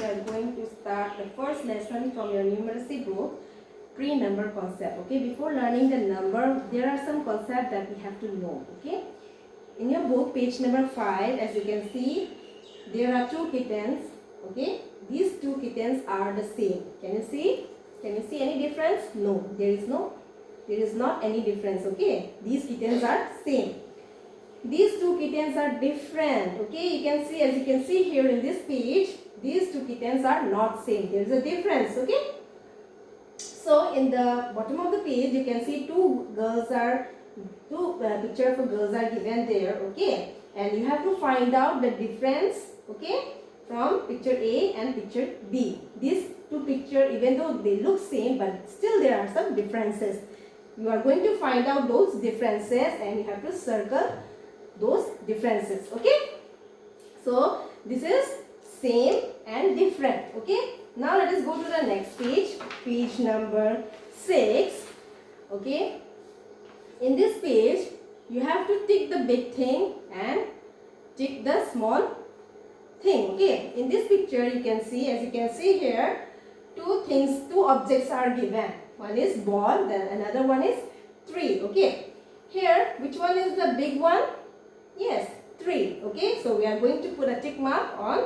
we are going to start the first lesson from your numeracy book, pre-number concept. Okay, before learning the number, there are some concepts that we have to know. Okay, in your book, page number 5, as you can see, there are two kittens. Okay, these two kittens are the same. Can you see? Can you see any difference? No, there is not any difference. Okay, these kittens are same. These two kittens are different. Okay, you can see, as you can see here in this page, these two kittens are not same. There is a difference. Okay, so in the bottom of the page you can see two picture of girls are given there. Okay, and you have to find out the difference. Okay, from picture A and picture B. These two pictures, even though they look same, but still there are some differences. You are going to find out those differences and you have to circle those differences. Okay, so this is same and different. Okay, now let us go to the next page, page number 6. Okay, in this page you have to tick the big thing and tick the small thing. Okay, in this picture you can see, as you can see here, two objects are given. One is ball, then another one is tree. Okay, here which one is the big one? Yes, tree. Okay, so we are going to put a tick mark on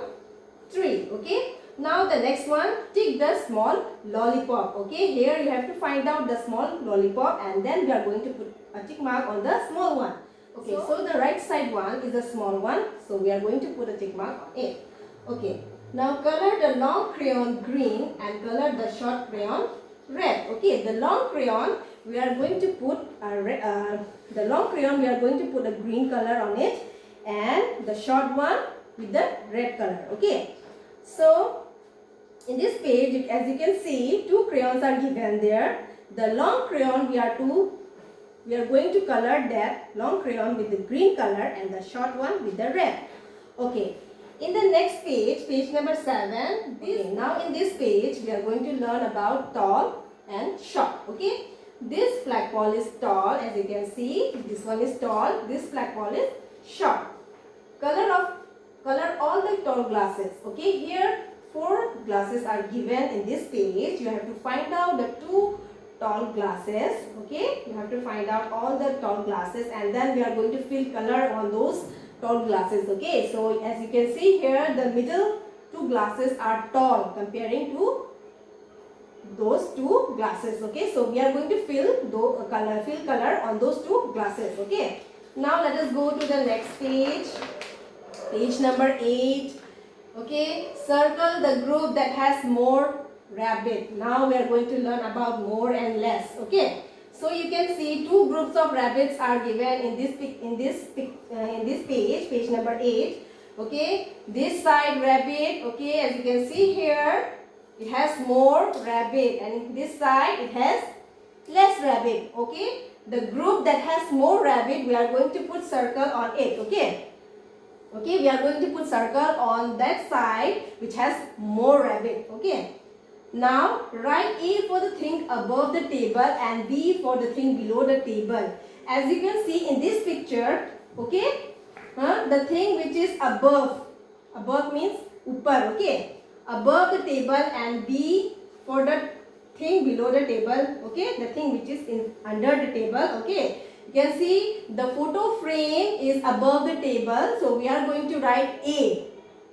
tree. Okay, now the next one, tick the small lollipop. Okay, here you have to find out the small lollipop and then we are going to put a tick mark on the small one. Okay, so the right side one is the small one, so we are going to put a tick mark on it. Okay, now color the long crayon green and color the short crayon red. Okay, the long crayon we are going to put a green color on it, and the short one with the red color. Okay, so in this page, as you can see, two crayons are given there. The long crayon we are going to color that long crayon with the green color and the short one with the red. Okay, in the next page, page number 7, now in this page we are going to learn about tall and short. Okay, this flagpole is tall, as you can see. This one is tall, this flagpole is short. Color all the tall glasses. Okay, here 4 glasses are given in this page. You have to find out the 2 tall glasses. Okay, you have to find out all the tall glasses and then we are going to fill color on those tall glasses. Okay, so as you can see here, the middle 2 glasses are tall comparing to those 2 glasses. Okay, so we are going to fill color on those 2 glasses. Okay, now let us go to the next page, page number 8. Okay, circle the group that has more rabbit. Now we are going to learn about more and less. Okay, so you can see 2 groups of rabbits are given in this page, page number 8. Okay, this side rabbit. Okay, as you can see here, it has more rabbit, and in this side it has less rabbit. Okay, the group that has more rabbit, we are going to put circle on it. Okay, okay, we are going to put circle on that side which has more rabbit. Okay, now write A for the thing above the table and B for the thing below the table. As you can see in this picture, okay, the thing which is above means upar. Okay, above the table, and B for the thing below the table. Okay, the thing which is under the table. Okay, you can see the photo frame is above the table, so we are going to write A.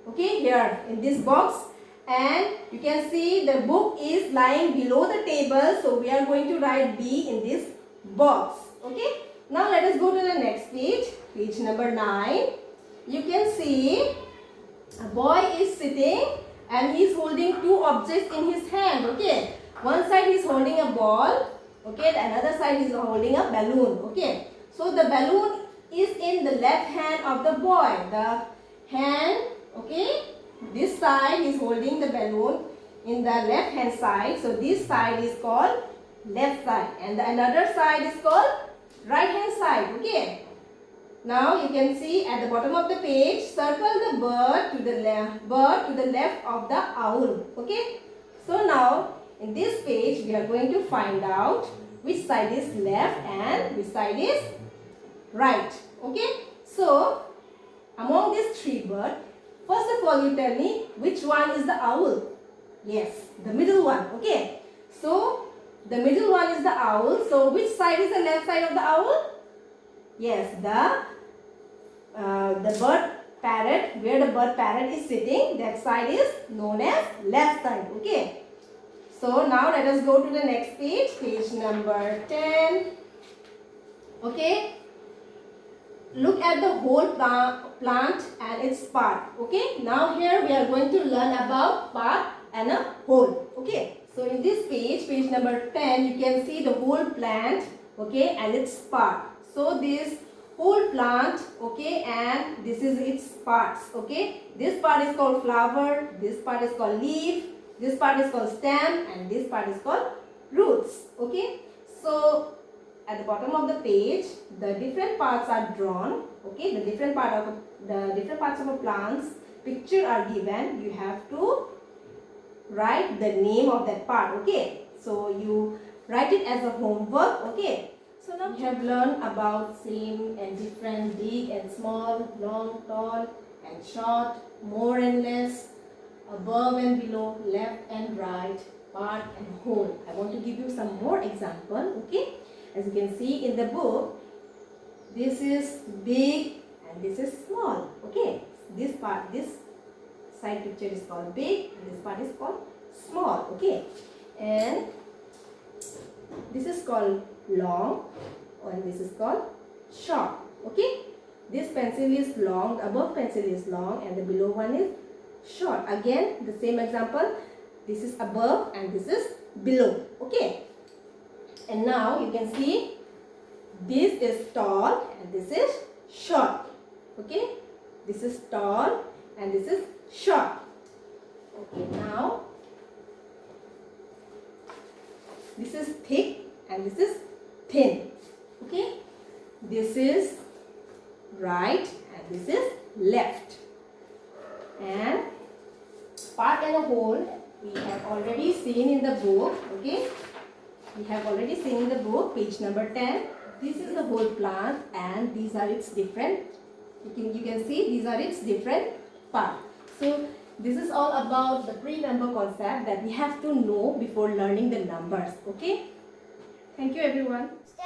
Okay, here in this box, and you can see the book is lying below the table, so we are going to write B in this box. Okay, now let us go to the next page, page number 9. You can see a boy is sitting and he is holding 2 objects in his hand. Okay, one side he is holding a ball. Okay, the another side is holding a balloon. Okay, so the balloon is in the left hand of the boy. The hand, okay, this side is holding the balloon in the left hand side. So this side is called left side and the another side is called right hand side. Okay, now you can see at the bottom of the page, circle the bird to the left of the owl. Okay, so now in this page we are going to find out which side is left and which side is right. Okay, so among these 3 birds, First of all, you tell me which one is the owl. Yes, the middle one. Okay. So the middle one is the owl. So which side is the left side of the owl? Yes, the bird parrot, where the bird parrot is sitting, that side is known as left side. Okay. So now let us go to the next page, page number 10. Okay. Look at the whole plant and its part. Okay. Now here we are going to learn about part and a whole. Okay. So in this page, page number 10, you can see the whole plant. Okay. And its part. So this whole plant. Okay. And this is its parts. Okay. This part is called flower. This part is called leaf. This part is called stem. And this part is called roots. Okay. So at the bottom of the page, the different parts are drawn. Okay, the different parts of a plant's picture are given. You have to write the name of that part. Okay, so you write it as a homework. Okay, so now we have learned about same and different, big and small, long, tall and short, more and less, above and below, left and right, part and whole. I want to give you some more example. Okay. As you can see in the book, this is big and this is small. Okay, this side picture is called big and this part is called small. Okay, and this is called long and this is called short. Okay, this pencil is long, the above pencil is long and the below one is short. Again, the same example, this is above and this is below. Okay. And now you can see this is tall and this is short. Okay, this is tall and this is short. Okay, now this is thick and this is thin. Okay, this is right and this is left. And part and a whole we have already seen in the book. Okay. We have already seen in the book, page number 10. This is the whole plant and these are its different, you can see these are its different parts. So this is all about the pre-number concept that we have to know before learning the numbers. Okay. Thank you everyone. Stay